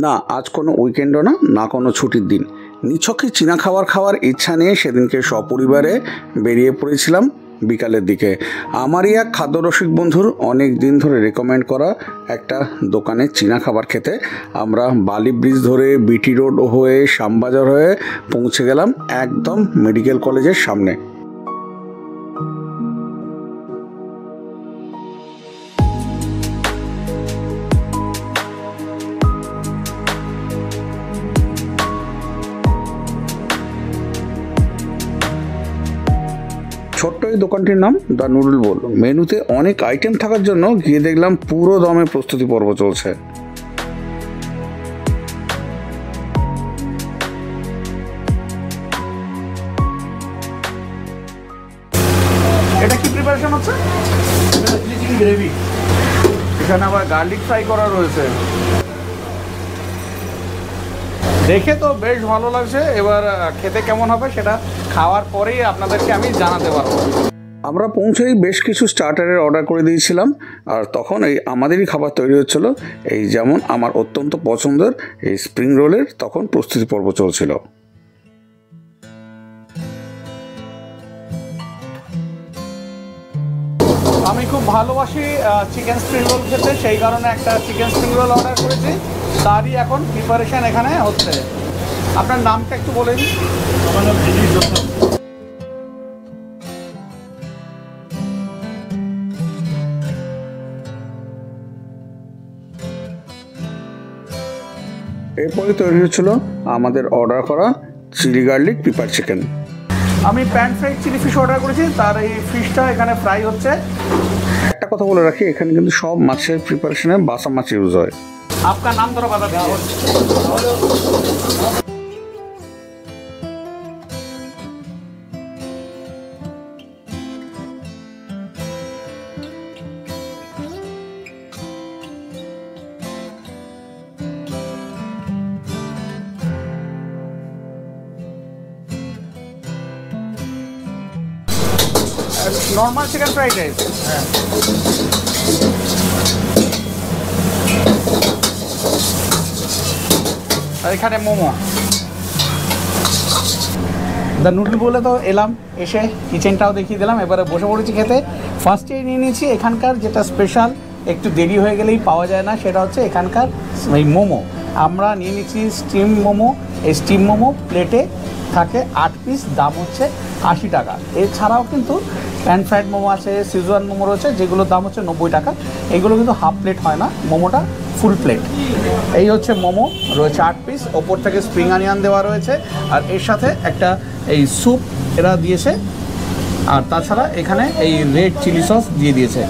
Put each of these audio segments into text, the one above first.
না, আজ কোনো উইকেন্ডও না, না কোনো ছুটির দিন। নিছকই চীনা খাবার খাওয়ার ইচ্ছা নিয়ে সেদিনকে সপরিবারে বেরিয়ে পড়েছিলাম বিকালের দিকে। আমারই এক খাদ্যরসিক বন্ধুর অনেক দিন ধরে রেকমেন্ড করা একটা দোকানে চীনা খাবার খেতে আমরা বালি ব্রিজ ধরে বিটি রোড হয়ে শ্যামবাজার হয়ে পৌঁছে গেলাম একদম মেডিকেল কলেজের সামনে। ছোট্ট এই দোকানটির নাম দ্য নুডল বোল। মেনুতে অনেক আইটেম থাকার জন্য গিয়ে দেখলাম পুরো দমে প্রস্তুতি পর্ব চলছে। এটা কি প্রিপারেশন হচ্ছে? চিকেন গ্রেভি, এখানে আবার গার্লিক ফ্রাই করা রয়েছে। দেখে তো বেশ ভালো লাগছে, এবার খেতে কেমন হবে সেটা খাওয়ার পরেই আপনাদেরকে আমি জানাতে পারবো। আমরা পৌঁছেই বেশ কিছু স্টার্টারের অর্ডার করে দিয়েছিলাম, আর তখন এই আমাদেরই খাবার তৈরি হচ্ছিল। এই যেমন আমার অত্যন্ত পছন্দের এই স্প্রিং রোলের তখন প্রস্তুতি পর্ব চলছিল। আমি খুব ভালোবাসি চিকেন স্প্রিং রোল খেতে, সেই কারণে একটা চিকেন স্প্রিং রোল অর্ডার করেছি। তারই এখন প্রিপারেশন এখানে হচ্ছে। আপনার নামটা একটু বলে দিন। আমার নাম দিলীপ দত্ত। এরপরে তৈরি হচ্ছিল আমাদের অর্ডার করা চিলি গার্লিক পেপার চিকেন। আমি pan fried chilli fish order করেছি, তার এই ফিশটা এখানে ফ্রাই হচ্ছে। একটা কথা বলে রাখি, এখানে কিন্তু সব মাছের প্রিপারেশনে বাসা মাছ ইউজ হয়। আপনার নাম ধরো বাধা দেওয়া হচ্ছে। Normal chicken fried rice. আর এখানে মোমো। দ্য নুডল বলে তো এলাম, এসে কিচেনটাও দেখিয়ে দিলাম। এবারে বসে পড়েছি খেতে। ফার্স্টেই নিয়ে নিয়েছি এখানকার যেটা স্পেশাল, একটু দেরি হয়ে গেলেই পাওয়া যায় না, সেটা হচ্ছে এখানকার এই মোমো। আমরা নিয়ে নিচ্ছি স্টিম মোমো। এই স্টিম মোমো প্লেটে থাকে 8 পিস, দাম হচ্ছে 80 টাকা। এছাড়াও কিন্তু প্যান ফ্রাইড মোমো আছে, সিজওয়ান মোমো রয়েছে, যেগুলোর দাম হচ্ছে 90 টাকা। এগুলো কিন্তু হাফ প্লেট হয় না, মোমোটা ফুল প্লেট। এই হচ্ছে মোমো, রয়েছে 8 পিস। ওপর থেকে স্প্রিং অনিয়ন দেওয়া রয়েছে, আর এর সাথে একটা এই স্যুপ এরা দিয়েছে, আর তাছাড়া এখানে এই রেড চিলি সস দিয়ে দিয়েছে।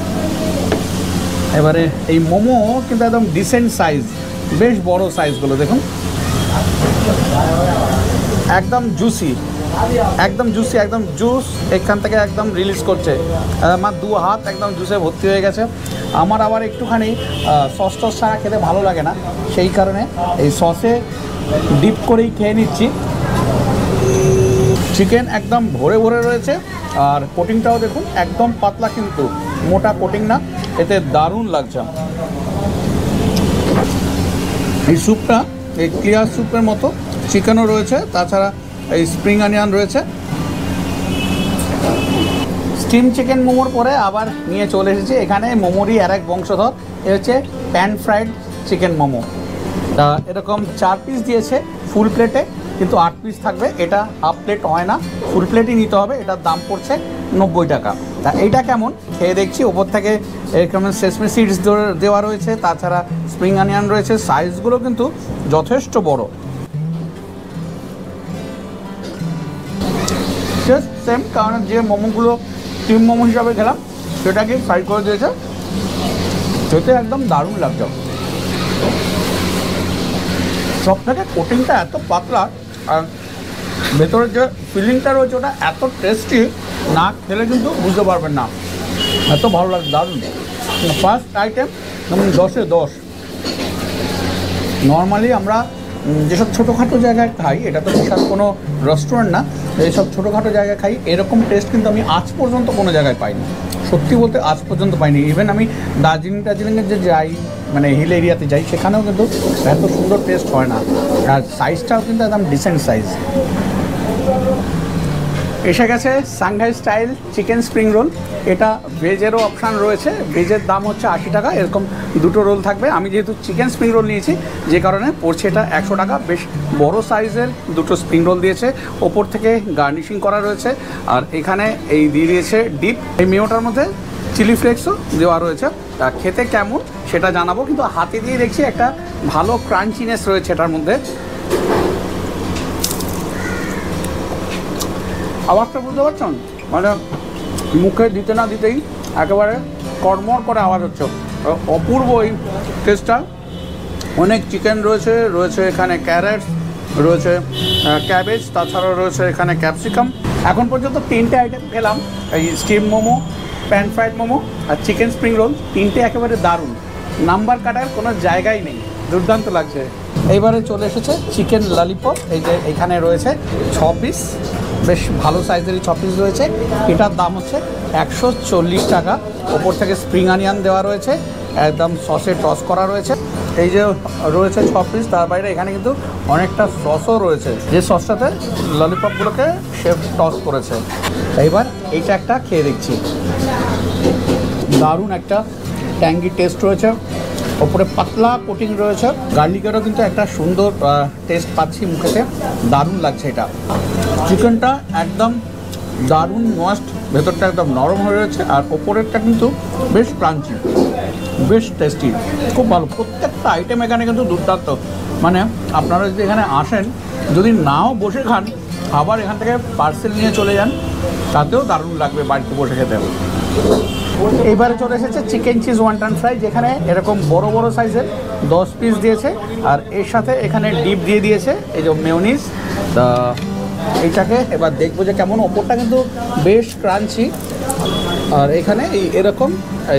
এবারে এই মোমো কিন্তু একদম ডিসেন্ট সাইজ, বেশ বড় সাইজগুলো দেখুন, একদম জুসি, একদম জুসি, একদম জুস এখান থেকে একদম রিলিজ করছে। আমার 2 হাত একদম জুসে ভর্তি হয়ে গেছে। আমার আবার একটুখানি সস টস ছাড়া খেতে ভালো লাগে না, সেই কারণে এই সসে ডিপ করেই খেয়ে নিচ্ছি। চিকেন একদম ভরে ভরে রয়েছে, আর কোটিংটাও দেখুন একদম পাতলা, কিন্তু মোটা কোটিং না, এতে দারুণ লাগছে। এই স্যুপটা এই ক্লিয়ার স্যুপের মতো, চিকেনও রয়েছে, তাছাড়া এই স্প্রিং অনিয়ন রয়েছে। স্টিম চিকেন মোমোর পরে আবার নিয়ে চলে এসেছি এখানে মোমোরই আর এক বংশধর, এ হচ্ছে প্যান ফ্রাইড চিকেন মোমো। তা এরকম 4 পিস দিয়েছে ফুল প্লেটে, কিন্তু 8 পিস থাকবে। এটা হাফ প্লেট হয় না, ফুল প্লেটই নিতে হবে। এটার দাম পড়ছে 90 টাকা। তা এইটা কেমন খেয়ে দেখছি। ওপর থেকে এরকম সেসমি সিডস দেওয়া রয়েছে, তাছাড়া স্প্রিং অনিয়ন রয়েছে। সাইজগুলো কিন্তু যথেষ্ট বড়। সেম, কারণ যে মোমোগুলো স্টিম মোমো হিসাবে খেলাম সেটাকে ফ্রাই করে দিয়েছে, খেতে একদম দারুণ লাগছে। সব থেকে কোটিংটা এত পাতলা, আর ভেতরের যে ফিলিংটা রয়েছে ওটা এত টেস্টি, না খেলে কিন্তু বুঝতে পারবেন না, এত ভালো লাগে, দারুণ। First item 10-এ 10। নর্মালি আমরা যেসব ছোটোখাটো জায়গায় খাই, এটা তো বিশাল কোনো রেস্টুরেন্ট না, এইসব ছোটোখাটো জায়গায় খাই, এরকম টেস্ট কিন্তু আমি আজ পর্যন্ত কোনো জায়গায় পাইনি। সত্যি বলতে আজ পর্যন্ত পাইনি। ইভেন আমি দার্জিলিংয়ে যে যাই, মানে হিল এরিয়াতে যাই, সেখানেও কিন্তু এত সুন্দর টেস্ট হয় না। আর সাইজটাও কিন্তু একদম ডিসেন্ট সাইজ। এসে গেছে Shanghai style chicken spring roll. এটা ভেজেরও অপশান রয়েছে, ভেজের দাম হচ্ছে 80 টাকা, এরকম দুটো রোল থাকবে। আমি যেহেতু চিকেন স্প্রিং রোল নিয়েছি, যে কারণে পড়ছে এটা 100 টাকা। বেশ বড় সাইজের দুটো স্প্রিং রোল দিয়েছে, ওপর থেকে গার্নিশিং করা রয়েছে। আর এখানে এই দিয়ে দিয়েছে ডিপ। এই মেয়োটার মধ্যে চিলি ফ্লেক্সও দেওয়া রয়েছে। খেতে কেমন সেটা জানাবো, কিন্তু হাতে দিয়ে দেখছি একটা ভালো ক্রাঞ্চিনেস রয়েছে এটার মধ্যে। আওয়াজটা বুঝতে পারছেন? মানে মুখে দিতে না দিতেই একেবারে কড়মড় করে আওয়াজ হচ্ছে। অপূর্ব এই টেস্টটা। অনেক চিকেন রয়েছে এখানে ক্যারেটস রয়েছে, ক্যাবেজ, তাছাড়াও রয়েছে এখানে ক্যাপসিকাম। এখন পর্যন্ত 3টে আইটেম খেলাম, এই steam momo, pan fried momo আর চিকেন স্প্রিং রোল। 3টে একেবারে দারুণ, নাম্বার কাটার কোনো জায়গাই নেই, দুর্দান্ত লাগছে। এইবারে চলে এসেছে চিকেন ললিপপ। এই যে এখানে রয়েছে 6 পিস, বেশ ভালো সাইজেরই 6 পিস রয়েছে। এটার দাম হচ্ছে 140 টাকা। ওপর থেকে স্প্রিং অনিয়ন দেওয়া রয়েছে, একদম সসে টস করা রয়েছে। এই যে রয়েছে 6 পিস, তার বাইরে এখানে কিন্তু অনেকটা সসও রয়েছে, যে সসটাতে ললিপপগুলোকে শেফ টস করেছে। এইবার এইটা একটা খেয়ে দেখছি, দারুণ একটা ট্যাঙ্গি টেস্ট রয়েছে, ওপরে পাতলা কোটিং রয়েছে, গার্লিকেরও কিন্তু একটা সুন্দর টেস্ট পাচ্ছি মুখেতে, দারুণ লাগছে এটা। চিকেনটা একদম দারুণ মস্ট, ভেতরটা একদম নরম হয়ে রয়েছে, আর ওপরেরটা কিন্তু বেশ ক্রাঞ্চি, বেশ টেস্টি, খুব ভালো। প্রত্যেকটা আইটেম এখানে কিন্তু দুর্দান্ত। মানে আপনারা যদি এখানে আসেন, যদি নাও বসে খান, আবার এখান থেকে পার্সেল নিয়ে চলে যান, তাতেও দারুণ লাগবে বাড়িতে বসে খেতে। এইবারে চলে এসেছে চিকেন চিজ ওয়ান্টন ফ্রাই, যেখানে এরকম বড় বড় সাইজের 10 পিস দিয়েছে, আর এর সাথে এখানে ডিপ দিয়ে দিয়েছে এই যে মেয়োনিজ। তা এইটাকে এবার দেখবো যে কেমন। ওপরটা কিন্তু বেশ ক্রাঞ্চি, আর এখানে এরকম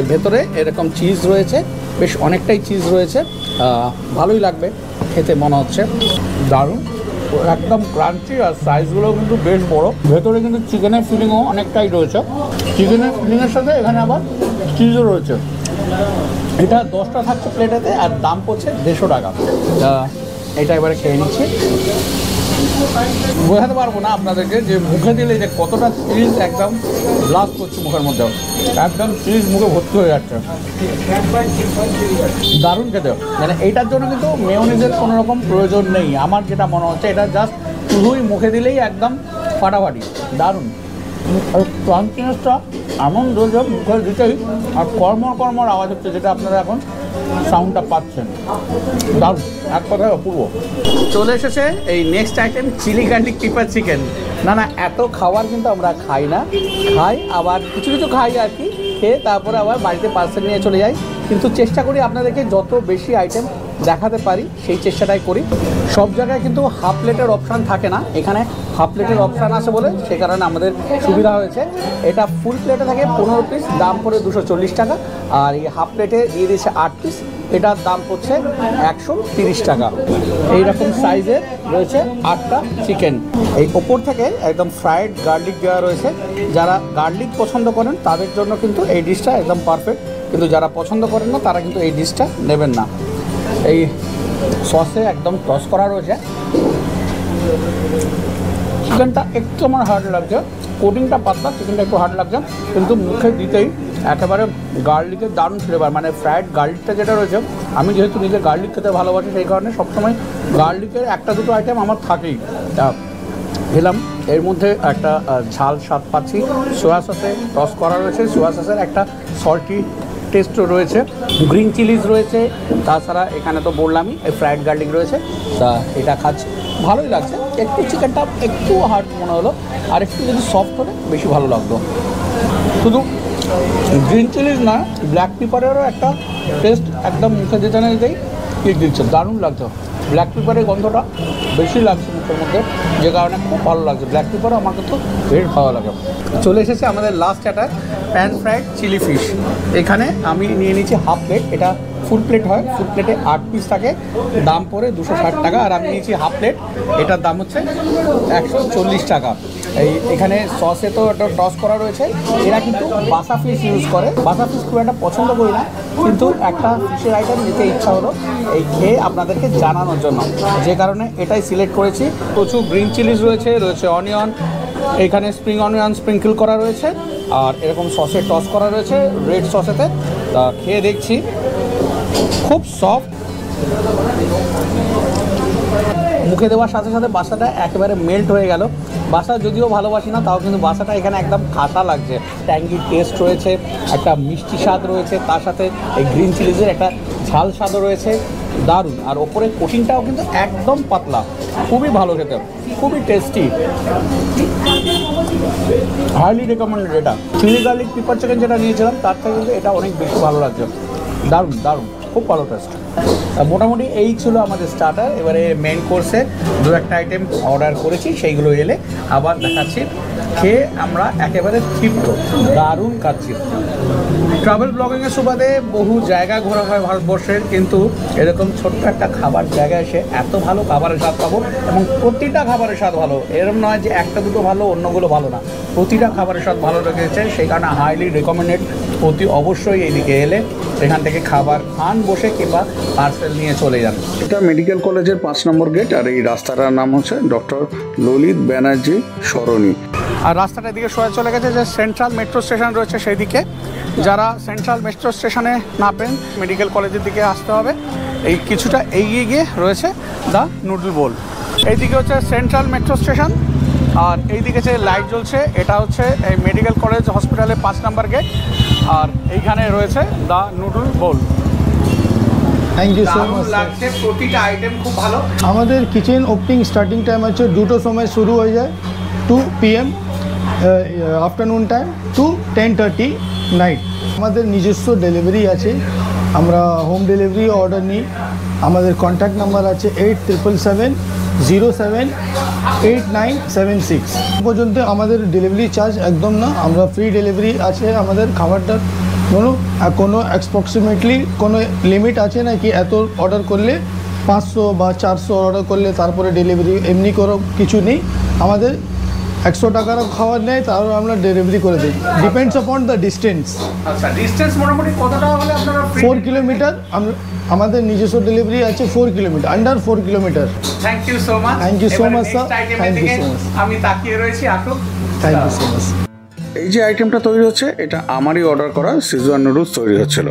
ভেতরে এরকম চিজ রয়েছে, বেশ অনেকটাই চিজ রয়েছে, ভালোই লাগবে খেতে মনে হচ্ছে, দারুণ, একদম ক্রাঞ্চি। আর সাইজগুলো কিন্তু বেশ বড়। ভেতরে কিন্তু চিকেনের ফিলিংও অনেকটাই রয়েছে, চিকেনের ফিলিংয়ের সাথে এখানে আবার চিজও রয়েছে। এটা 10টা থাকছে প্লেটেতে, আর দাম পড়ছে 150 টাকা। এটা এবারে খেয়ে নিচ্ছি। বোঝাতে পারবো না আপনাদেরকে যে মুখে দিলে যে কতটা চিজ একদম ব্লাস্ট করছে মুখের মধ্যে, একদম চিজ মুখে ভর্তি হয়ে যাচ্ছে, দারুণ খেতে। মানে এইটার জন্য কিন্তু মেয়োনিজের কোনো রকম প্রয়োজন নেই আমার যেটা মনে হচ্ছে, এটা জাস্ট শুধুই মুখে দিলেই একদম ফাটাফাটি, দারুণ। আর ক্রাঞ্চিনেসটা এমন রয়েছে মুখে দিতেই, আর কর্মর আওয়াজ হচ্ছে, যেটা আপনারা এখন সাউন্ডটা পাচ্ছেন, দারুণ, এক কথায় অপূর্ব। চলে এসেছে এই next item, chilli garlic pepper chicken. না এত খাবার কিন্তু আমরা খাই না, খাই আবার কিছু কিছু খাই আর কি, খেয়ে তারপরে আবার বাড়িতে পার্সেল নিয়ে চলে যাই। কিন্তু চেষ্টা করি আপনাদেরকে যত বেশি আইটেম দেখাতে পারি সেই চেষ্টাটাই করি। সব জায়গায় কিন্তু হাফ প্লেটের অপশান থাকে না, এখানে হাফ প্লেটের অপশান আছে বলে সে কারণে আমাদের সুবিধা হয়েছে। এটা ফুল প্লেটে থাকে 15 পিস, দাম পড়ে 240 টাকা। আর এই হাফ প্লেটে দিয়ে দিয়েছে 8 পিস, এটার দাম পড়ছে 130 টাকা। এইরকম সাইজের রয়েছে 8টা চিকেন। এই ওপর থেকে একদম ফ্রাইড গার্লিক দেওয়া রয়েছে, যারা গার্লিক পছন্দ করেন তাদের জন্য কিন্তু এই ডিশটা একদম পারফেক্ট, কিন্তু যারা পছন্দ করেন না তারা কিন্তু এই ডিশটা নেবেন না। এই সসে একদম টস করা রয়েছে, চিকেনটা একটু আমার হার্ড লাগছে, কোটিংটা পাতলা, চিকেনটা একটু হার্ড লাগছে, কিন্তু মুখে দিতেই একেবারে গার্লিকের দারুণ ফ্লেভার। মানে ফ্রাইড গার্লিকটা যেটা রয়েছে, আমি যেহেতু নিজে গার্লিক খেতে ভালোবাসি, সেই কারণে সবসময় গার্লিকের একটা দুটো আইটেম আমার থাকেই। খেলাম, এর মধ্যে একটা ঝাল স্বাদ পাচ্ছি, সোয়া সসে টস করা রয়েছে, সোয়া সসের একটা সল্টি টেস্টও রয়েছে, গ্রিন চিলিজ রয়েছে, তাছাড়া এখানে তো বললামই ফ্রাইড গার্লিক রয়েছে। তা এটা খাচ্ছি, ভালোই লাগছে। একটু চিকেনটা একটু হার্ড মনে হলো, আর একটু যদি সফট হলে বেশি ভালো লাগতো। শুধু গ্রিন চিলিজ না, ব্ল্যাক পেপারেরও একটা টেস্ট একদম মুখে দিতে না দিতেই ঠিক দিচ্ছে, দারুণ লাগতো। ব্ল্যাক পেপারের গন্ধটা বেশি লাগছে মুখের মধ্যে, যে কারণে খুব ভালো লাগছে। ব্ল্যাক পেপারও আমার কিন্তু বেশ ভালো লাগে। চলে এসেছে আমাদের লাস্ট একটা প্যান ফ্রাইড চিলি ফিশ। এখানে আমি নিয়ে নিচ্ছি হাফ প্লেট, এটা ফুল প্লেট হয়, ফুল প্লেটে 8 পিস থাকে, দাম পড়ে 260 টাকা। আর আমি নিয়েছি হাফ প্লেট, এটার দাম হচ্ছে 140 টাকা। এখানে সসে তো একটা টস করা রয়েছে। এরা কিন্তু বাসা ফিশ ইউজ করে, বাসা ফিশ খুব একটা পছন্দ করি না, কিন্তু একটা ফিশের আইটেম নিতে ইচ্ছা হলো এই খেয়ে আপনাদেরকে জানানোর জন্য, যে কারণে এটাই সিলেক্ট করেছি। প্রচুর গ্রিন চিলিজ রয়েছে, রয়েছে অনিয়ন, এখানে স্প্রিং অনিয়ন স্প্রিঙ্কল করা রয়েছে, আর এরকম সসে টস করা রয়েছে রেড সসেতে। তা খেয়ে দেখছি, খুব সফট, মুখে দেওয়ার সাথে সাথে বাসাটা একেবারে মেল্ট হয়ে গেল। বাসা যদিও ভালোবাসি না, তাও কিন্তু বাসাটা এখানে একদম খাসা লাগছে। ট্যাঙ্গি টেস্ট রয়েছে, একটা মিষ্টি স্বাদ রয়েছে, তার সাথে এই গ্রিন চিলিজের একটা ঝাল স্বাদও রয়েছে, দারুণ। আর ওপরে কোটিংটাও কিন্তু একদম পাতলা, খুবই ভালো খেতে, খুবই টেস্টি, হাইলি রেকমেন্ডেড। এটা চিলি গার্লিক পেপার চিকেন যেটা নিয়েছিলাম তার থেকে কিন্তু এটা অনেক বেশি ভালো লাগছে, দারুণ দারুণ, খুব ভালো টেস্ট। মোটামুটি এই ছিল আমাদের স্টার্টার। এবারে মেন কোর্সে দু একটা আইটেম অর্ডার করেছি, সেইগুলো এলে আবার দেখাচ্ছি। খেয়ে আমরা একেবারে তৃপ্ত, দারুণ খাচ্ছি। ট্রাভেল ব্লগিংয়ের সুবাদে বহু জায়গা ঘোরা হয় ভারতবর্ষের, কিন্তু এরকম ছোট্ট একটা খাবার জায়গায় এসে এত ভালো খাবারের স্বাদ পাবো, এবং প্রতিটা খাবারের স্বাদ ভালো। এরকম নয় যে একটা দুটো ভালো অন্যগুলো ভালো না, প্রতিটা খাবারের স্বাদ ভালো লেগেছে। সেই কারণে হাইলি রেকমেন্ডেড, অতি অবশ্যই এইদিকে এলে এখান থেকে খাবার খান বসে, কিংবা পার্সেল নিয়ে চলে যান। এটা মেডিকেল কলেজের 5 নম্বর গেট, আর এই রাস্তাটার নাম হচ্ছে ডক্টর ললিত ব্যানার্জি সরণি। আর রাস্তাটা এদিকে সোজা চলে গেছে যে সেন্ট্রাল মেট্রো স্টেশন রয়েছে সেই দিকে। যারা সেন্ট্রাল মেট্রো স্টেশনে নামবেন, মেডিকেল কলেজের দিকে আসতে হবে। এই কিছুটা এগিয়ে গিয়ে রয়েছে দ্য নুডল বোল। এইদিকে হচ্ছে সেন্ট্রাল মেট্রো স্টেশন, আর এইদিকে যে লাইট জ্বলছে এটা হচ্ছে এই মেডিকেল কলেজ হসপিটালের 5 নম্বর গেট, আর এইখানে রয়েছে the noodle bowl. Thank you so much. লাগছে, প্রতিটা আইটেম খুব ভালো। আমাদের কিচেন ওপেনিং স্টার্টিং টাইম হচ্ছে 2টোর সময় শুরু হয়ে যায়, 2 PM afternoon time to 10:30 night. আমাদের নিজস্ব ডেলিভারি আছে, আমরা হোম ডেলিভারি অর্ডার নিই। আমাদের কন্ট্যাক্ট নাম্বার আছে 8777078976। পর্যন্ত আমাদের ডেলিভারি চার্জ একদম না, আমরা ফ্রি ডেলিভারি আছে আমাদের খাবারটার। কোনো অ্যাপ্রক্সিমেটলি কোনো লিমিট আছে না কি এত অর্ডার করলে 500 বা 400 অর্ডার করলে তারপরে ডেলিভারি, এমনি কোনো কিছু নেই। আমাদের 100 টাকার খাবার নেয়, তারপর আমরা ডেলিভারি করে দিই, ডিপেন্ডস অপন দ্য ডিস্টেন্স। আচ্ছা, ডিসটেন্স মোটামুটি কত টাকা হলে আপনারা? 4 কিলোমিটার আমাদের নিজস্ব ডেলিভারি আছে, 4 kilometre, under 4 kilometre. Thank you so much. Thank you so much sir, thank you so much. আমি তাকিয়ে রয়েছি, আসুন। Thank you so much. এই যে আইটেমটা তৈরি হচ্ছে, এটা আমারই অর্ডার করা সিজুয়ান নুডলস তৈরি হচ্ছিল।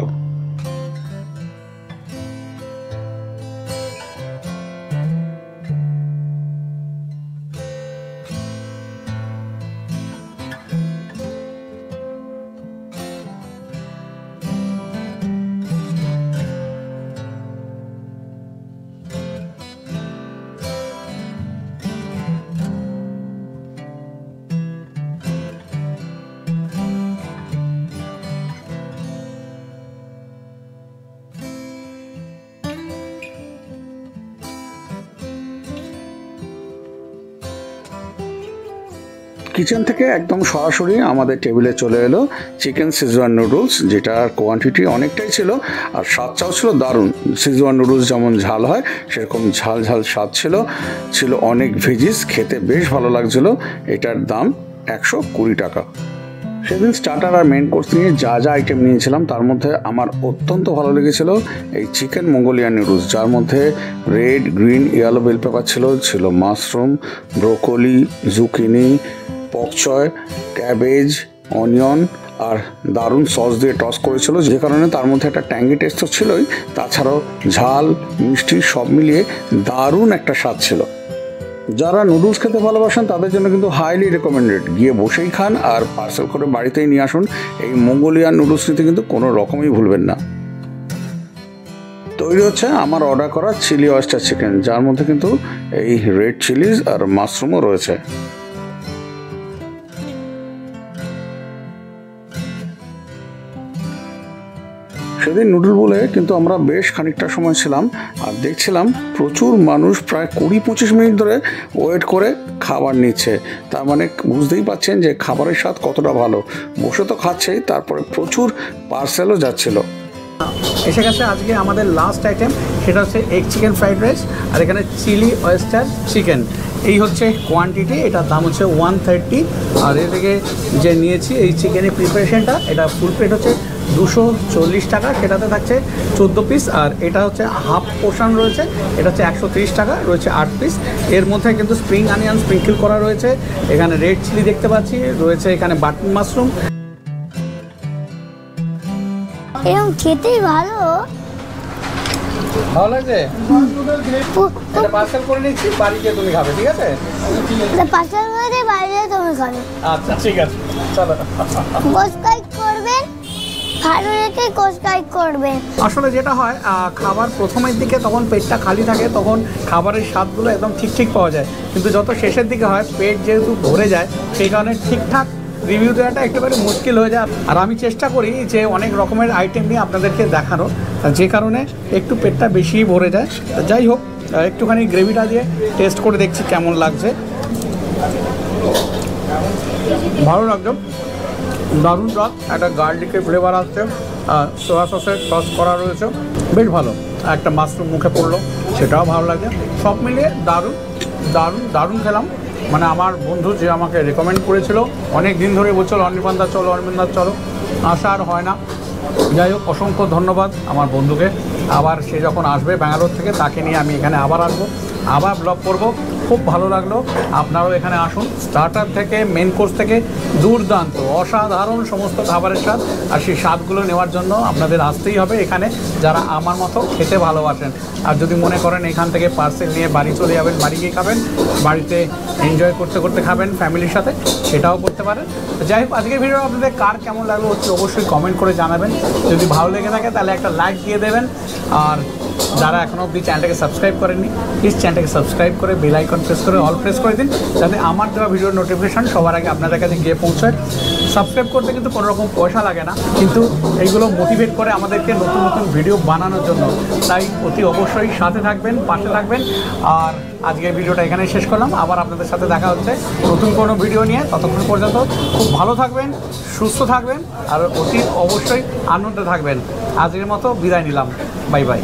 কিচেন থেকে একদম সরাসরি আমাদের টেবিলে চলে এলো চিকেন সিজুয়ান নুডলস, যেটার কোয়ান্টিটি অনেকটাই ছিল, আর স্বাদটাও ছিল দারুণ। সিজুয়ান নুডলস যেমন ঝাল হয় সেরকম ঝাল ঝাল স্বাদ ছিল, ছিল অনেক ভেজিস, খেতে বেশ ভালো লাগছিল। এটার দাম 120 টাকা। সেদিন স্টার্টার আর মেন কোর্স নিয়ে যা যা আইটেম নিয়েছিলাম, তার মধ্যে আমার অত্যন্ত ভালো লেগেছিল এই চিকেন মঙ্গোলিয়ান নুডলস, যার মধ্যে red, green, yellow bell pepper ছিল, ছিল mushroom, broccoli, zucchini, pak choi, cabbage, onion, আর দারুণ সস দিয়ে টস করেছিল, যে কারণে তার মধ্যে একটা ট্যাঙ্গি টেস্ট তো ছিলই, তাছাড়াও ঝাল মিষ্টি সব মিলিয়ে দারুণ একটা স্বাদ ছিল। যারা নুডলস খেতে ভালোবাসেন তাদের জন্য কিন্তু হাইলি রেকমেন্ডেড। গিয়ে বসেই খান আর পার্সেল করে বাড়িতেই নিয়ে আসুন। এই মঙ্গোলিয়ান নুডলস নিতে কিন্তু কোনো রকমই ভুলবেন না। তৈরি হচ্ছে আমার অর্ডার করা চিলি অয়েস্টার চিকেন, যার মধ্যে কিন্তু এই রেড চিলিজ আর মাশরুমও রয়েছে। সেদিন নুডল বলে কিন্তু আমরা বেশ খানিকটা সময় ছিলাম, আর দেখছিলাম প্রচুর মানুষ প্রায় 20-25 মিনিট ধরে ওয়েট করে খাবার নিচ্ছে। তার মানে বুঝতেই পাচ্ছেন যে খাবারের স্বাদ কতটা ভালো। বসে তো খাচ্ছেই, তারপরে প্রচুর পার্সেলও যাচ্ছিল। এসে গেছে আজকে আমাদের লাস্ট আইটেম সেটা হচ্ছে এগ চিকেন ফ্রাইড রাইস, আর এখানে চিলি ওয়েস্টার চিকেন। এই হচ্ছে কোয়ান্টিটি, এটার দাম হচ্ছে 130। আর এদিকে যে নিয়েছি এই চিকেনের প্রিপারেশনটা, এটা ফুল প্লেট হচ্ছে 240 টাকা, সেটাতে থাকছে 14 পিস। আর এটা হচ্ছে হাফ পোর্শন রয়েছে, এটা হচ্ছে 130 টাকা, রয়েছে 8 পিস। এর মধ্যে কিন্তু স্প্রিং অনিয়ন স্প্রিঙ্কেল করা রয়েছে, এখানে রেড চিলি দেখতে পাচ্ছি, রয়েছে এখানে বাটন মাশরুম। এরকম খেতেই ভালো লাগছে। এটা পার্সেল করে নিচ্ছি, বাড়ি গিয়ে তুমি খাবে, ঠিক আছে? পার্সেল করে দিয়ে বাইরে তুমি খাবে। আচ্ছা ঠিক আছে, চলো। সাবস্ক্রাইব করবেন, ভালো রেখে সাবস্ক্রাইব করবেন। আসলে যেটা হয়, খাবার প্রথমের দিকে তখন পেটটা খালি থাকে, তখন খাবারের স্বাদগুলো একদম ঠিক পাওয়া যায়, কিন্তু যত শেষের দিকে হয় পেট যেহেতু ভরে যায়, সেই কারণে ঠিকঠাক রিভিউ দেওয়াটা একেবারে মুশকিল হয়ে যায়। আর আমি চেষ্টা করি যে অনেক রকমের আইটেম নিয়ে আপনাদেরকে দেখানো, যে কারণে একটু পেটটা বেশি ভরে যায়। যাই হোক, একটুখানি গ্রেভিটা দিয়ে টেস্ট করে দেখছি কেমন লাগছে। ভালো লাগছে, দারুণ স্বাদ, একটা গার্লিকের ফ্লেভার আসছে, সোয়া সসের সস করা রয়েছে, বেশ ভালো। একটা মাশরুম মুখে পড়লো, সেটাও ভালো লাগে। সব মিলিয়ে দারুণ দারুণ দারুণ খেলাম। মানে আমার বন্ধু যে আমাকে রেকমেন্ড করেছিল, অনেক দিন ধরে বলছিল অনির্বাণদা চলো, অনির্বাণদা চলো, আসা আর হয় না। যাই হোক, অসংখ্য ধন্যবাদ আমার বন্ধুকে। আবার সে যখন আসবে ব্যাঙ্গালোর থেকে, তাকে নিয়ে আমি এখানে আবার আসবো, আবার ব্লগ করব। খুব ভালো লাগলো, আপনারাও এখানে আসুন। স্টার্টার থেকে মেন কোর্স থেকে দুর্দান্ত অসাধারণ সমস্ত খাবারের স্বাদ, আর সেই স্বাদগুলো নেওয়ার জন্য আপনাদের আসতেই হবে এখানে, যারা আমার মতো খেতে ভালোবাসেন। আর যদি মনে করেন এখান থেকে পার্সেল নিয়ে বাড়ি চলে যাবেন, বাড়ি গিয়ে খাবেন, বাড়িতে এনজয় করতে করতে খাবেন ফ্যামিলির সাথে, সেটাও করতে পারেন। যাই হোক, আজকের ভিডিও আপনাদের কার কেমন লাগলো হচ্ছে অবশ্যই কমেন্ট করে জানাবেন। যদি ভালো লেগে থাকে তাহলে একটা লাইক দিয়ে দেবেন। আর যারা এখনও অবধি চ্যানেলটাকে সাবস্ক্রাইব করেননি, প্লিজ চ্যানেলটাকে সাবস্ক্রাইব করে বেল আইকন প্রেস করে অল প্রেস করে দিন, যাতে আমার দেওয়া ভিডিওর নোটিফিকেশান সবার আগে আপনাদের কাছে গিয়ে পৌঁছায়। সাবস্ক্রাইব করতে কিন্তু কোনো রকম পয়সা লাগে না, কিন্তু এইগুলো মোটিভেট করে আমাদেরকে নতুন নতুন ভিডিও বানানোর জন্য। তাই অতি অবশ্যই সাথে থাকবেন, পাশে থাকবেন। আর আজকের ভিডিওটা এখানে শেষ করলাম, আবার আপনাদের সাথে দেখা হচ্ছে নতুন কোনো ভিডিও নিয়ে। ততক্ষণ পর্যন্ত খুব ভালো থাকবেন, সুস্থ থাকবেন, আর অতি অবশ্যই আনন্দে থাকবেন। আজকের মতো বিদায় নিলাম, বাই বাই।